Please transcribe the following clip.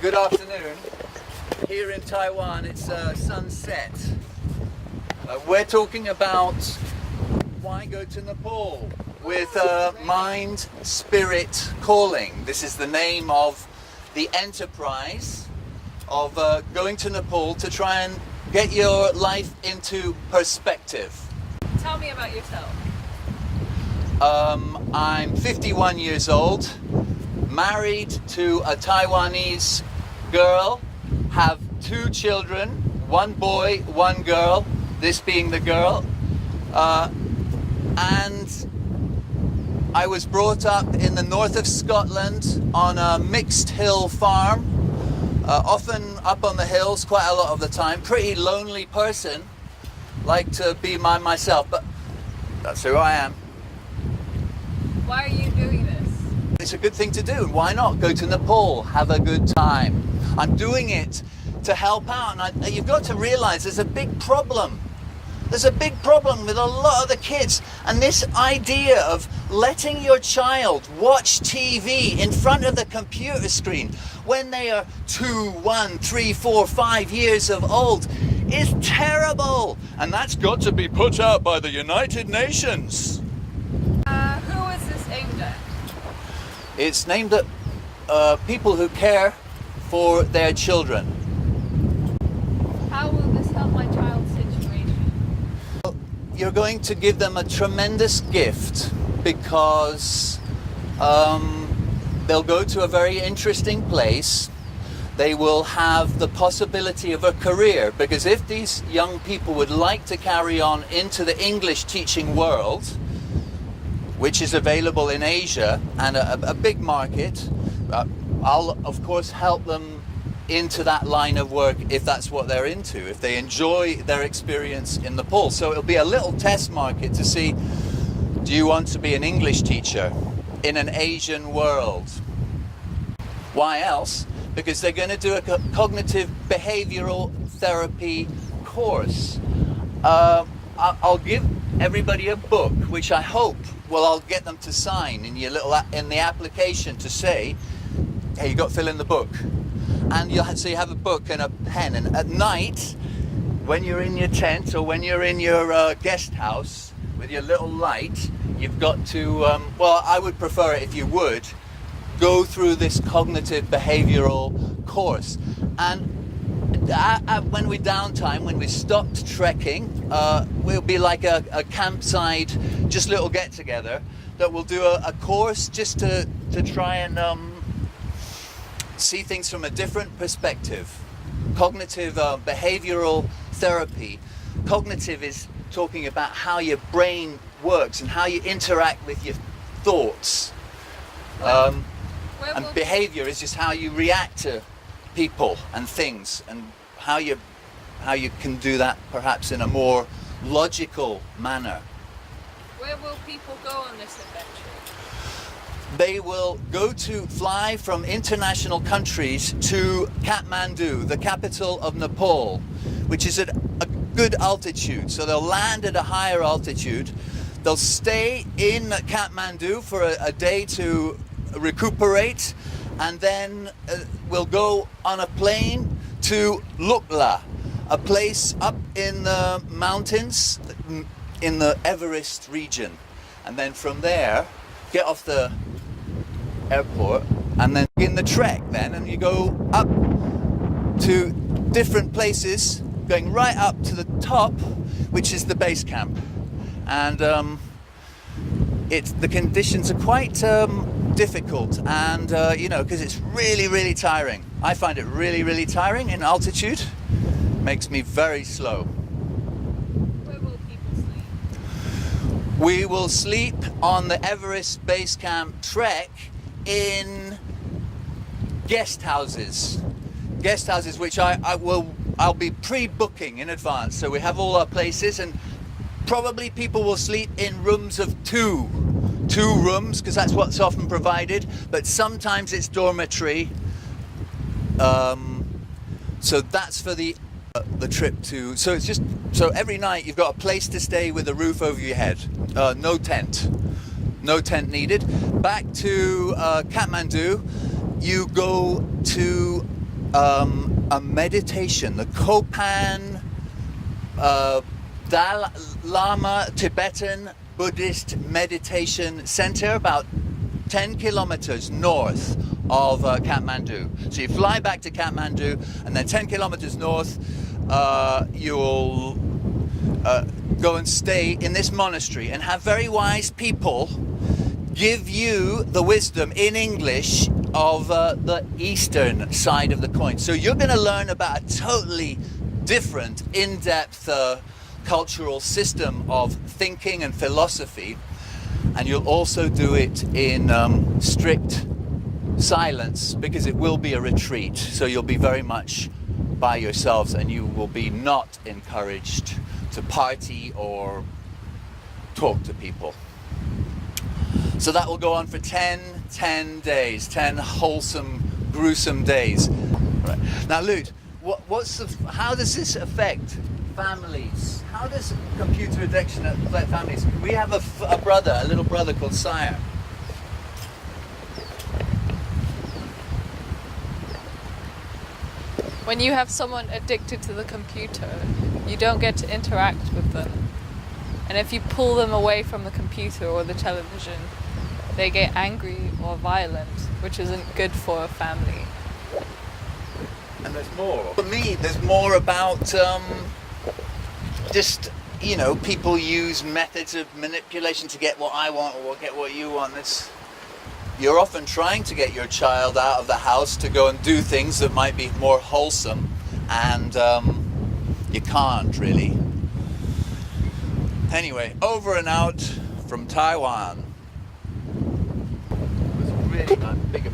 Good afternoon. Here in Taiwan, it's sunset. We're talking about why go to Nepal with Mind Spirit Calling. This is the name of the enterprise of going to Nepal to try and get your life into perspective. Tell me about yourself. I'm 51 years old, married to a Taiwanese girl, have 2 children, 1 boy, 1 girl, this being the girl, and I was brought up in the north of Scotland on a mixed hill farm, often up on the hills quite a lot of the time. Pretty lonely person, like to be myself, but that's who I am. Why are you doing this? It's a good thing to do. Why not go to Nepal, have a good time? I'm doing it to help out, and you've got to realize there's a big problem. There's a big problem with a lot of the kids, and this idea of letting your child watch TV in front of the computer screen when they are 2, 1, 3, 4, 5 years of old is terrible, and that's got to be put out by the United Nations. Who is this aimed at? It's named at people who care for their children. How will this help my child's situation? You're going to give them a tremendous gift because they'll go to a very interesting place. They will have the possibility of a career, because if these young people would like to carry on into the English teaching world, which is available in Asia and a big market, I'll of course help them into that line of work if that's what they're into, if they enjoy their experience in Nepal. So it'll be a little test market to see, do you want to be an English teacher in an Asian world? Why else? Because they're going to do a cognitive behavioral therapy course. I'll give everybody a book, which I hope I'll get them to sign in in the application to say, hey, you got to fill in the book. And so you have a book and a pen, and at night when you're in your tent or when you're in your guest house with your little light, you've got to I would prefer it if you would go through this cognitive behavioral course. And when we downtime, when we stopped trekking, we'll be like a campsite, just little get together, that we'll do a course just to try and see things from a different perspective. Cognitive behavioral therapy. Cognitive is talking about how your brain works and how you interact with your thoughts. And behavior is just how you react to people and things, and how you can do that perhaps in a more logical manner. Where will people go on this adventure? They will fly from international countries to Kathmandu, the capital of Nepal, which is at a good altitude. So they'll land at a higher altitude. They'll stay in Kathmandu for a day to recuperate, and then we'll go on a plane to Lukla, a place up in the mountains in the Everest region. And then from there, get off the airport and then begin the trek then, and you go up to different places, going right up to the top, which is the base camp. And the conditions are quite difficult, and because it's really tiring. I find it really tiring in altitude. Makes me very slow. Where will people sleep? We will sleep on the Everest base camp trek in guest houses which I'll be pre-booking in advance, so we have all our places, and probably people will sleep in rooms of two rooms, because that's what's often provided, but sometimes it's dormitory. So that's for the trip to. So it's just every night you've got a place to stay with a roof over your head. No tent needed. Back to Kathmandu, you go to a meditation, the Kopan Dalai Lama Tibetan Buddhist Meditation Center, about 10 kilometers north of Kathmandu. So you fly back to Kathmandu, and then 10 kilometers north, you'll go and stay in this monastery and have very wise people give you the wisdom in English of the eastern side of the coin. So you're going to learn about a totally different, in-depth cultural system of thinking and philosophy, and you'll also do it in strict silence, because it will be a retreat, so you'll be very much by yourselves, and you will be not encouraged to party or talk to people. So that will go on for 10 days, 10 wholesome, gruesome days. Right. Now, Lud, how does this affect families? How does computer addiction affect families? We have a little brother called Sire. When you have someone addicted to the computer, you don't get to interact with them. And if you pull them away from the computer or the television, they get angry or violent, which isn't good for a family. And there's more. For me, there's more about just, people use methods of manipulation to get what I want or get what you want. You're often trying to get your child out of the house to go and do things that might be more wholesome, and you can't really. Anyway, over and out from Taiwan. It was really big